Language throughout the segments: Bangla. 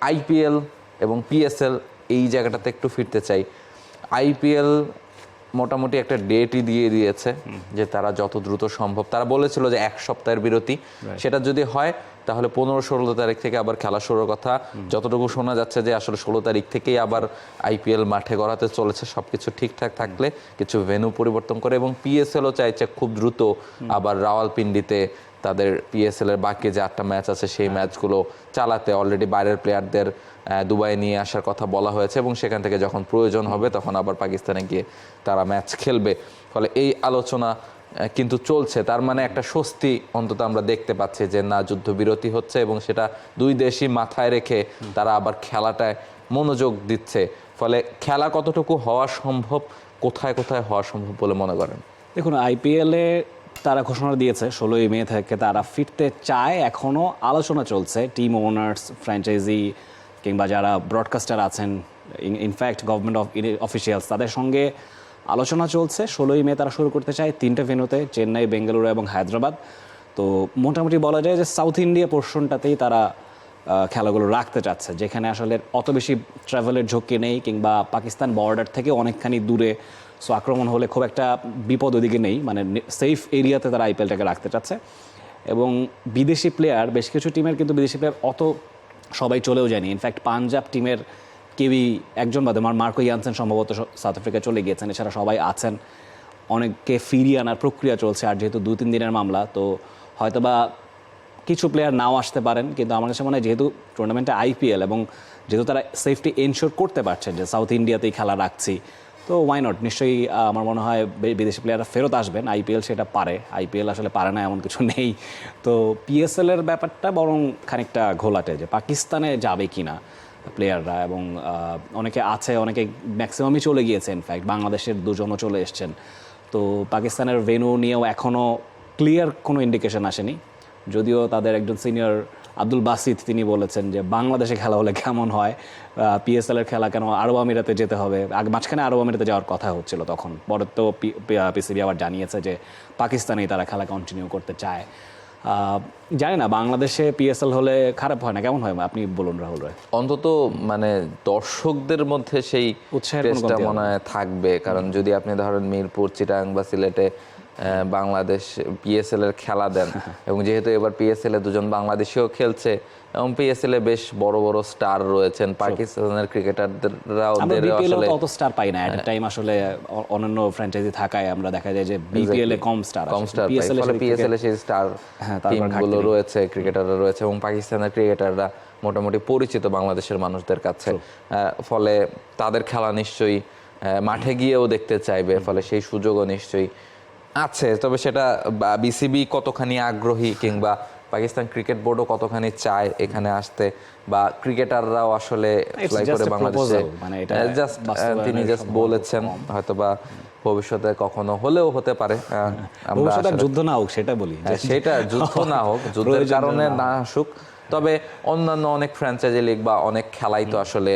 আইপিএল এবং পিএসএল এই জায়গাটাতে একটু ফিরতে চাই। আইপিএল মোটামুটি একটা ডেটই দিয়ে দিয়েছে যে তারা যত দ্রুত সম্ভব, তারা বলেছিল যে 1 সপ্তাহের বিরতি, সেটা যদি হয় তাহলে 15-16 তারিখ থেকে আবার খেলা শুরুর কথা। যতটুকু শোনা যাচ্ছে যে আসলে 16 তারিখ থেকেই আবার আইপিএল মাঠে গড়াতে চলেছে, সবকিছু ঠিকঠাক থাকলে, কিছু ভেন্যু পরিবর্তন করে। এবং পিএসএলও চাইছে খুব দ্রুত আবার রাওয়ালপিন্ডিতে তাদের পিএসএল এর বাকি যে 8টা ম্যাচ আছে সেই ম্যাচগুলো চালাতে। অলরেডি বাইরের প্লেয়ারদের দুবাই নিয়ে আসার কথা বলা হয়েছে এবং সেখান থেকে যখন প্রয়োজন হবে তখন আবার পাকিস্তানে গিয়ে তারা ম্যাচ খেলবে। ফলে এই আলোচনা কিন্তু চলছে। তার মানে একটা স্বস্তি অন্তত আমরা দেখতে পাচ্ছি যে না, যুদ্ধবিরতি হচ্ছে এবং সেটা দুই দেশই মাথায় রেখে তারা আবার খেলাটায় মনোযোগ দিচ্ছে। ফলে খেলা কতটুকু হওয়া সম্ভব, কোথায় কোথায় হওয়া সম্ভব বলে মনে করেন? দেখুন, আইপিএলে তারা ঘোষণা দিয়েছে 16ই মে থেকে তারা ফিরতে চায়। এখনও আলোচনা চলছে টিম ওনার্স, ফ্র্যাঞ্চাইজি কিংবা যারা ব্রডকাস্টার আছেন, ইনফ্যাক্ট গভর্নমেন্ট অফিসিয়ালস, তাদের সঙ্গে আলোচনা চলছে। 16ই মে তারা শুরু করতে চায় 3টে ভেন্যুতে, চেন্নাই, বেঙ্গালুরু এবং হায়দ্রাবাদ। তো মোটামুটি বলা যায় যে সাউথ ইন্ডিয়া পোর্শনটাতেই তারা খেলাগুলো রাখতে চাচ্ছে, যেখানে আসলে অত বেশি ট্রাভেলের ঝুঁকি নেই কিংবা পাকিস্তান বর্ডার থেকে অনেকখানি দূরে। সো আক্রমণ হলে খুব একটা বিপদ ওদিকে নেই, মানে সেফ এরিয়াতে তারা আইপিএলটাকে রাখতে চাচ্ছে। এবং বিদেশি প্লেয়ার, বেশ কিছু টিমের কিন্তু বিদেশি প্লেয়ার অত সবাই চলেও যায়নি। ইনফ্যাক্ট পাঞ্জাব টিমের কেউই একজন বাদে, মার্কো ইয়ানসেন সম্ভবত সাউথ আফ্রিকায় চলে গিয়েছেন, এছাড়া সবাই আছেন। অনেককে ফিরিয়ে আনার প্রক্রিয়া চলছে, আর যেহেতু 2-3 দিনের মামলা, তো হয়তোবা কিছু প্লেয়ার নাও আসতে পারেন। কিন্তু আমার কাছে মনে হয় যেহেতু টুর্নামেন্টে আইপিএল এবং যেহেতু তারা সেফটি এনশিওর করতে পারছে যে সাউথ ইন্ডিয়াতেই খেলা রাখছি, তো ওয়াই নট, নিশ্চয়ই আমার মনে হয় বিদেশি প্লেয়াররা ফেরত আসবেন। আইপিএল সেটা পারে, আইপিএল আসলে পারে না এমন কিছু নেই। তো পিএসএলের ব্যাপারটা বরং খানিকটা ঘোলাটে, যে পাকিস্তানে যাবে কি না প্লেয়াররা। এবং অনেকে আছে, অনেকে ম্যাক্সিমামই চলে গিয়েছে, ইনফ্যাক্ট বাংলাদেশের 2জনও চলে এসছেন। তো পাকিস্তানের ভেন্যু নিয়েও এখনও ক্লিয়ার কোনো ইন্ডিকেশন আসেনি, যদিও তাদের একজন সিনিয়র আব্দুল বাসিত তিনি বলেছেন যে বাংলাদেশে খেলা হলে কেমন হয়, পিএসএলের খেলা কেন আরব আমিরাতে যেতে হবে। মাঝখানে আরব আমিরাতে যাওয়ার কথা হচ্ছিল, তখন পরে তো পিসিবি আবার জানিয়েছে যে পাকিস্তানেই তারা খেলা কন্টিনিউ করতে চায়। জানি না বাংলাদেশে পিএসএল হলে খারাপ হয় না, কেমন হয় আপনি বলুন রাহুল রায়? অন্তত মানে দর্শকদের মধ্যে সেই উৎসাহটা মনে হয় থাকবে। কারণ যদি আপনি ধরেন মিরপুর, চিটাগাং বা সিলেটে বাংলাদেশ পিএসএল এর খেলা দেন, এবং যেহেতু এবার পিএসএল এ 2জন বাংলাদেশিও খেলছে এবং পিএসএল এ বেশ বড় বড় স্টার রয়েছেন, পাকিস্তানের ক্রিকেটাররাও আসলে অত স্টার পাই না এট টাইম, আসলে অন্যান্য ফ্র্যাঞ্চাইজি থাকায় আমরা দেখা যায় যে বিপিএল এ কম স্টার পাই। ফলে পিএসএল এ সেই স্টার টিমগুলো রয়েছে, ক্রিকেটাররা রয়েছে, এবং পাকিস্তানের ক্রিকেটাররা মোটামুটি পরিচিত বাংলাদেশের মানুষদের কাছে। ফলে তাদের খেলা নিশ্চয়ই মাঠে গিয়েও দেখতে চাইবে, ফলে সেই সুযোগও নিশ্চয়ই আছে। তবে সেটা বিসিবি কতখানি আগ্রহী কিংবা পাকিস্তান ক্রিকেট বোর্ডও কতখানি চায় এখানে আসতে, বা ক্রিকেটাররাও আসলে ফ্লাই করে বাংলাদেশে, তিনি জাস্ট বলেছেন, হয়তোবা ভবিষ্যতে কখনো হলেও হতে পারে। যুদ্ধ না হোক সেটা বলি, সেটা যুদ্ধ না হোক, যুদ্ধের কারণে না আসুক। তবে অন্যান্য অনেক ফ্র্যাঞ্চাইজি লিগ বা অনেক খেলাই তো আসলে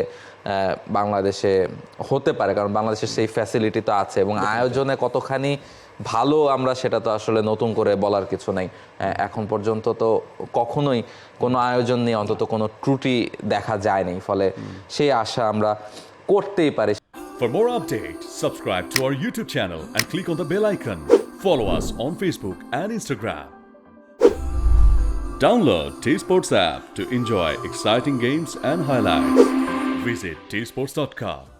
বাংলাদেশে হতে পারে, কারণ বাংলাদেশের সেই ফ্যাসিলিটি তো আছে, এবং আয়োজনে কতখানি ভালো আমরা সেটা তো আসলে নতুন করে বলার কিছু নাই। এখন পর্যন্ত তো কখনোই কোনো আয়োজন নিয়ে অন্তত কোনো ত্রুটি দেখা যায়নি, ফলে সেই আশা আমরা করতেই পারি। For more updates, subscribe to our YouTube channel and click on the bell icon. Follow us on Facebook and Instagram. Download T-Sports app to enjoy exciting games and highlights. Visit tsports.com.